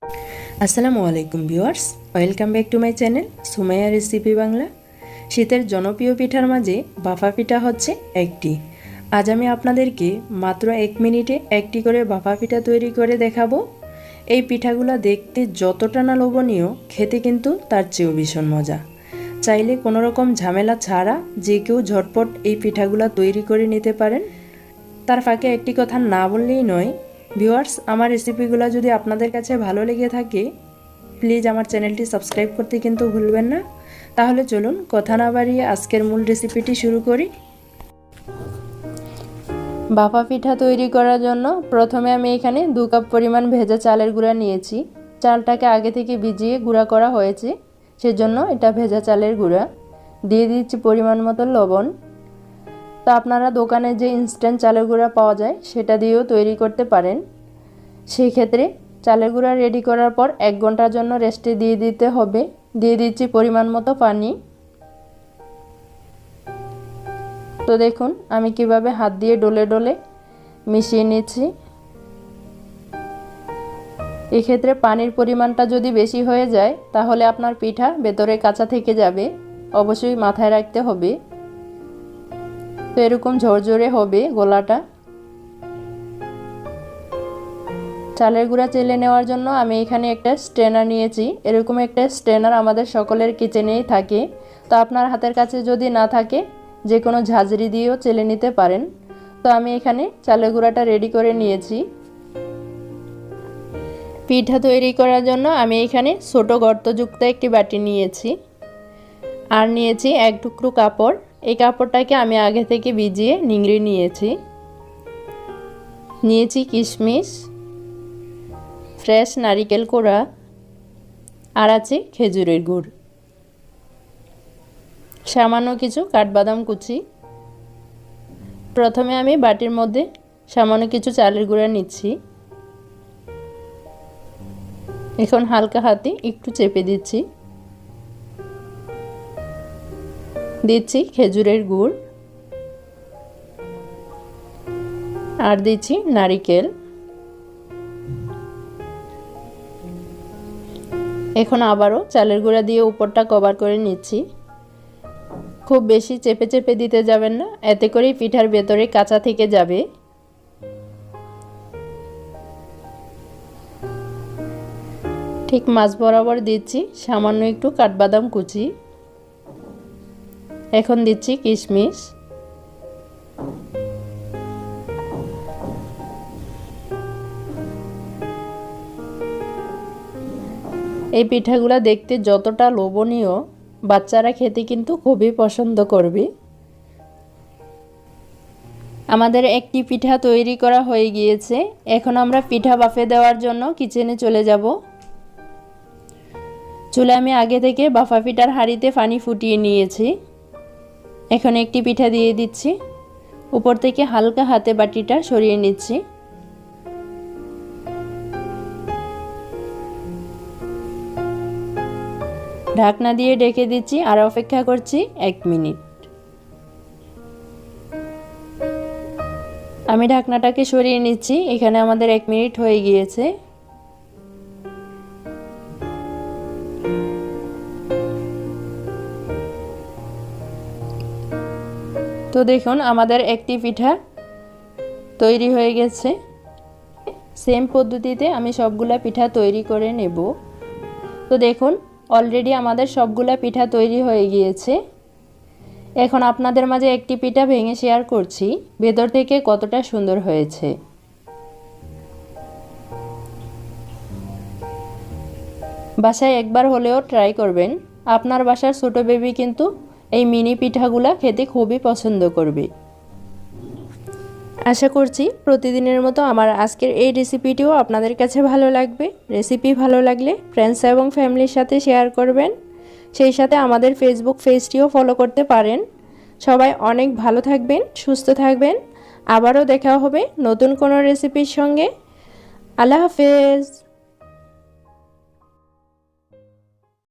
আসসালামু আলাইকুম viewers, welcome back to my channel Sumaiya recipe Bangla. শীতের জনপ্রিয় পিঠার মাঝে ভাপা পিঠা হচ্ছে একটি। আজ আমি আপনাদেরকে মাত্র 1 মিনিটে একটি করে ভাপা পিঠা তৈরি করে দেখাবো। এই পিঠাগুলো দেখতে যতটা না লোভনীয়, খেতে কিন্তু তার চেয়েও ভীষণ মজা। চাইলে কোনো রকম ঝামেলা ছাড়া যে কেউ ঝটপট এই পিঠাগুলো তৈরি করে নিতে পারেন। তার ফাঁকে একটি কথা না বললেই নয়, ভিউয়ার্স, আমার রেসিপিগুলো যদি আপনাদের কাছে ভালো লেগে থাকে প্লিজ আমার চ্যানেলটি সাবস্ক্রাইব করতে কিন্তু ভুলবেন না। তাহলে চলুন কথা না বাড়িয়ে আজকের মূল রেসিপিটি শুরু করি। ভাপা পিঠা তৈরি করার জন্য প্রথমে আমি এখানে 2 কাপ পরিমাণ ভেজা চালের গুঁড়া নিয়েছি। চালটাকে আগে থেকে ভিজিয়ে গুঁড়া করা হয়েছে, সেজন্য এটা ভেজা চালের গুঁড়া। দিয়ে দিচ্ছি পরিমাণ মতো লবণ। তো আপনারা দোকানে যে ইনস্ট্যান্ট চালের গুঁড়া পাওয়া যায় সেটা দিয়েও তৈরি করতে পারেন। সেই ক্ষেত্রে চালের গুঁড়া রেডি করার পর 1 ঘন্টার জন্য রেস্টে দিয়ে দিতে হবে। দিয়ে দিচ্ছি পরিমাণ মতো পানি। তো দেখুন আমি কিভাবে হাত দিয়ে ডলে ডলে মিশিয়ে নিচ্ছি। এক্ষেত্রে পানির পরিমাণটা যদি বেশি হয়ে যায় তাহলে আপনার পিঠা ভেতরে কাঁচা থেকে যাবে, অবশ্যই মাথায় রাখতে হবে। তো এরকম ঝরঝরে হবে গোলাটা। চালের গুঁড়া চেলে নেওয়ার জন্য আমি এখানে একটা স্ট্রেনার নিয়েছি। এরকম একটা স্ট্রেনার আমাদের সকলের কিচেনেই থাকে। তো আপনার হাতের কাছে যদি না থাকে যে কোনো ঝাঁঝরি দিয়েও চেলে নিতে পারেন। তো আমি এখানে চালের গুঁড়াটা রেডি করে নিয়েছি। পিঠা তৈরি করার জন্য আমি এখানে ছোট গর্তযুক্ত একটি বাটি নিয়েছি। আর নিয়েছি 1 টুকরো কাপড়। এই কাপড়টাকে আমি আগে থেকে ভিজিয়ে নিংড়ে নিয়েছি। নিয়েছি কিশমিশ, ফ্রেশ নারিকেল কোড়া, আর আছে খেজুরের গুড়, সামান্য কিছু কাঠবাদাম কুচি। প্রথমে আমি বাটির মধ্যে সামান্য কিছু চালের গুঁড়া নিচ্ছি। এখন হালকা হাতে একটু চেপে দিচ্ছি। দিচ্ছি খেজুরের গুড় আর দিচ্ছি নারিকেল। এখন আবারও চালের গুঁড়া দিয়ে উপরটা কভার করে নিচ্ছি। খুব বেশি চেপে চেপে দিতে যাবেন না, এতে করেই পিঠার ভেতরে কাঁচা থেকে যাবে। ঠিক মাঝ বরাবর দিচ্ছি সামান্য একটু কাঠবাদাম কুচি। এখন দিচ্ছি কিশমিশ। এই পিঠাগুলো দেখতে যতটা লোভনীয়, বাচ্চারা খেতে কিন্তু খুবই পছন্দ করবে। আমাদের একটি পিঠা তৈরি করা হয়ে গিয়েছে। এখন আমরা পিঠা বাফে দেওয়ার জন্য কিচেনে চলে যাব। চুলে আমি আগে থেকে বাফা পিঠার হাঁড়িতে পানি ফুটিয়ে নিয়েছি। এখন একটি পিঠা দিয়ে দিচ্ছি। উপর থেকে হালকা হাতে বাটিটা সরিয়ে নিচ্ছি। ঢাকনা দিয়ে ঢেকে দিচ্ছি আর অপেক্ষা করছি 1 মিনিট। আমি ঢাকনাটাকে সরিয়ে নিচ্ছি। এখানে আমাদের 1 মিনিট হয়ে গিয়েছে। তো দেখুন আমাদের একটি পিঠা তৈরি হয়ে গেছে। সেম পদ্ধতিতে আমি সবগুলা পিঠা তৈরি করে নেব। তো দেখুন অলরেডি আমাদের সবগুলা পিঠা তৈরি হয়ে গিয়েছে। এখন আপনাদের মাঝে একটি পিঠা ভেঙে শেয়ার করছি, ভেতর থেকে কতটা সুন্দর হয়েছে। বাসায় একবার হলেও ট্রাই করবেন। আপনার বাসার ছোট বেবি কিন্তু এই মিনি পিঠাগুলা খেতে খুবই পছন্দ করবে। আশা করছি প্রতিদিনের মতো আমার আজকের এই রেসিপিটিও আপনাদের কাছে ভালো লাগবে। রেসিপি ভালো লাগলে ফ্রেন্ডস এবং ফ্যামিলির সাথে শেয়ার করবেন। সেই সাথে আমাদের ফেসবুক পেজটিও ফলো করতে পারেন। সবাই অনেক ভালো থাকবেন, সুস্থ থাকবেন। আবারও দেখা হবে নতুন কোনো রেসিপির সঙ্গে। আল্লাহ হাফেজ।